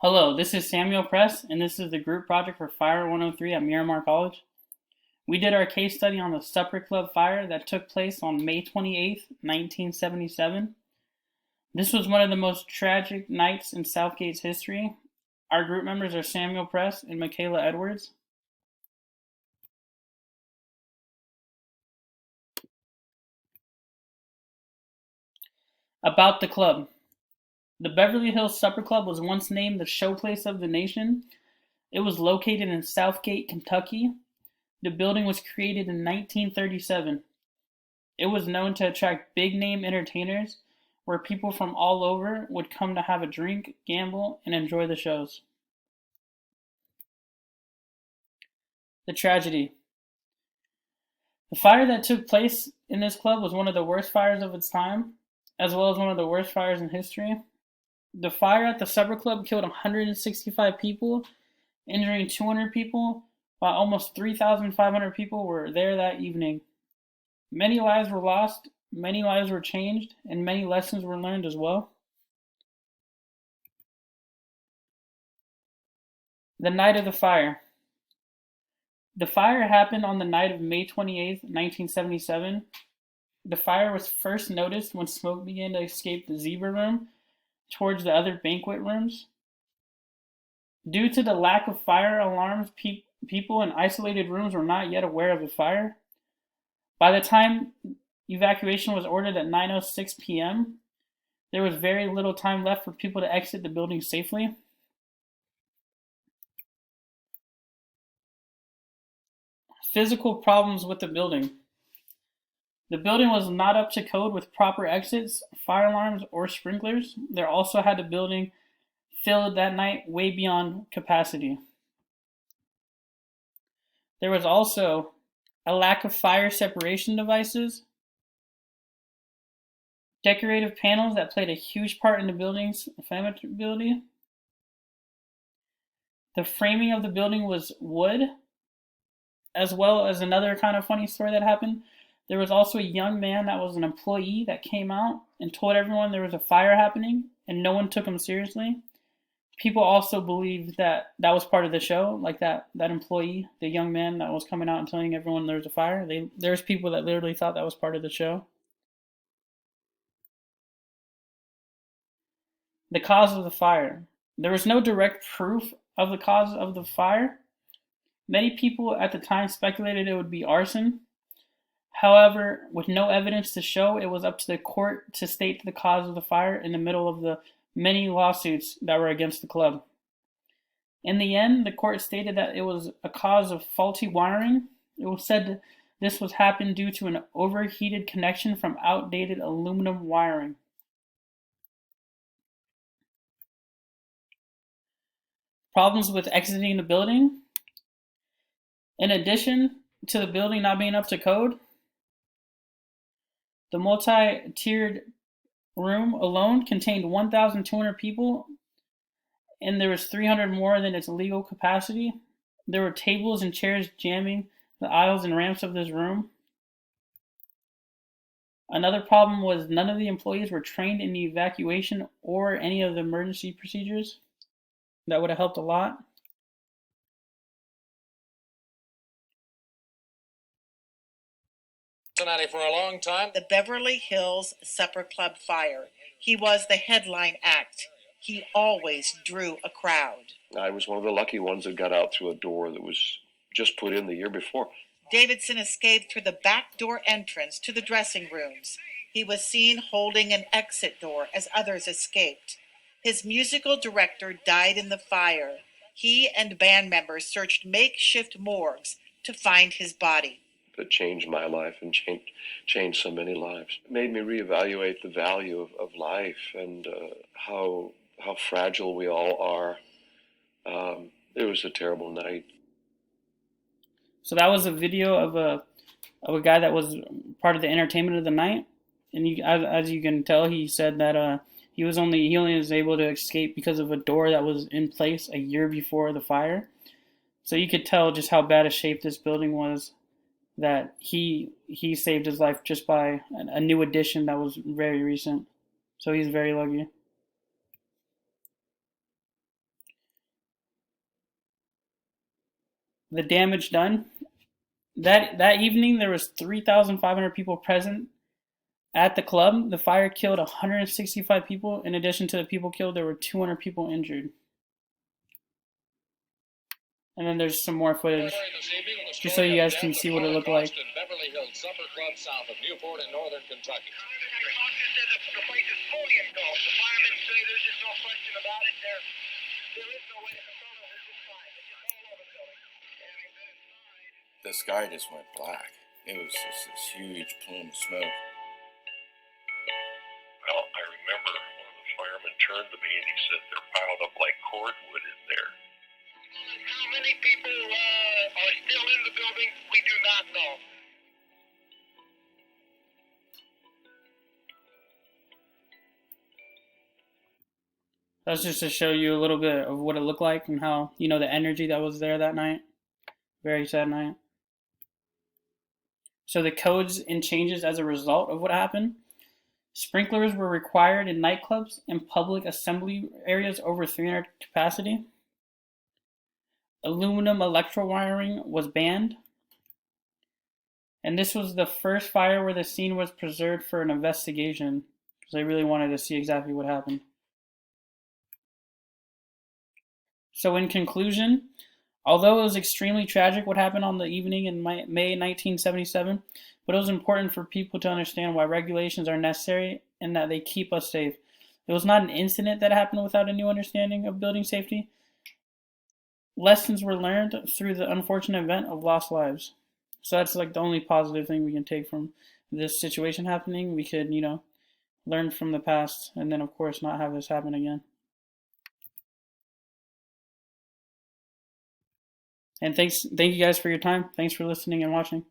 Hello, this is Samuel Press, and this is the group project for Fire 103 at Miramar College. We did our case study on the Supper Club fire that took place on May 28th, 1977. This was one of the most tragic nights in Southgate's history. Our group members are Samuel Press and Mikayla Edwards. About the club. The Beverly Hills Supper Club was once named the showplace of the nation. It was located in Southgate, Kentucky. The building was created in 1937. It was known to attract big-name entertainers where people from all over would come to have a drink, gamble, and enjoy the shows. The tragedy. The fire that took place in this club was one of the worst fires of its time, as well as one of the worst fires in history. The fire at the Supper Club killed 165 people, injuring 200 people, while almost 3,500 people were there that evening. Many lives were lost, many lives were changed, and many lessons were learned as well. The night of the fire. The fire happened on the night of May 28th, 1977. The fire was first noticed when smoke began to escape the zebra room towards the other banquet rooms. Due to the lack of fire alarms, people in isolated rooms were not yet aware of the fire. By the time evacuation was ordered at 9:06 p.m., there was very little time left for people to exit the building safely. Physical problems with the building. The building was not up to code with proper exits, fire alarms, or sprinklers. There also had the building filled that night way beyond capacity. There was also a lack of fire separation devices, decorative panels that played a huge part in the building's flammability. The framing of the building was wood, as well as another kind of funny story that happened. There was also a young man that was an employee that came out and told everyone there was a fire happening, and no one took him seriously. People also believed that that was part of the show, like that employee, the young man that was coming out and telling everyone there was a fire. There's people that literally thought that was part of the show. The cause of the fire. There was no direct proof of the cause of the fire. Many people at the time speculated it would be arson. However, with no evidence to show, it was up to the court to state the cause of the fire in the middle of the many lawsuits that were against the club. In the end, the court stated that it was a cause of faulty wiring. It was said this was happened due to an overheated connection from outdated aluminum wiring. Problems with exiting the building. In addition to the building not being up to code, the multi-tiered room alone contained 1,200 people, and there was 300 more than its legal capacity. There were tables and chairs jamming the aisles and ramps of this room. Another problem was none of the employees were trained in the evacuation or any of the emergency procedures. That would have helped a lot. Cincinnati for a long time. The Beverly Hills Supper Club fire. He was the headline act. He always drew a crowd. I was one of the lucky ones that got out through a door that was just put in the year before. Davidson escaped through the back door entrance to the dressing rooms. He was seen holding an exit door as others escaped. His musical director died in the fire. He and band members searched makeshift morgues to find his body. It changed my life and changed so many lives. It made me reevaluate the value of life and how fragile we all are. It was a terrible night. So that was a video of a guy that was part of the entertainment of the night, and as you can tell, he said that he only was able to escape because of a door that was in place a year before the fire. So you could tell just how bad a shape this building was. That he saved his life just by a new addition that was very recent. So he's very lucky. the damage done. That evening, there was 3,500 people present at the club. The fire killed 165 people. In addition to the people killed, there were 200 people injured. And then there's some more footage, just so you guys can see what it looked like. Beverly Hills Supper Club south of Newport in northern Kentucky. The place is fully engulfed. The firemen say there's just no question about it. There is no way to control it. It's just fine. It's just all over the building. The sky just went black. It was just this huge plume of smoke. Well, I remember one of the firemen turned to me and he said they're piled up like cordwood in there. How many people are still in the building? We do not know. That's just to show you a little bit of what it looked like and how, you know, the energy that was there that night. Very sad night. So the codes and changes as a result of what happened. Sprinklers were required in nightclubs and public assembly areas over 300 capacity. Aluminum electro wiring was banned. And this was the first fire where the scene was preserved for an investigation, because they really wanted to see exactly what happened. So in conclusion, although it was extremely tragic what happened on the evening in May 1977, but it was important for people to understand why regulations are necessary and that they keep us safe. It was not an incident that happened without a new understanding of building safety. Lessons were learned through the unfortunate event of lost lives. So that's like the only positive thing we can take from this situation happening. We could, you know, learn from the past and then, of course, not have this happen again. And thank you guys for your time. Thanks for listening and watching.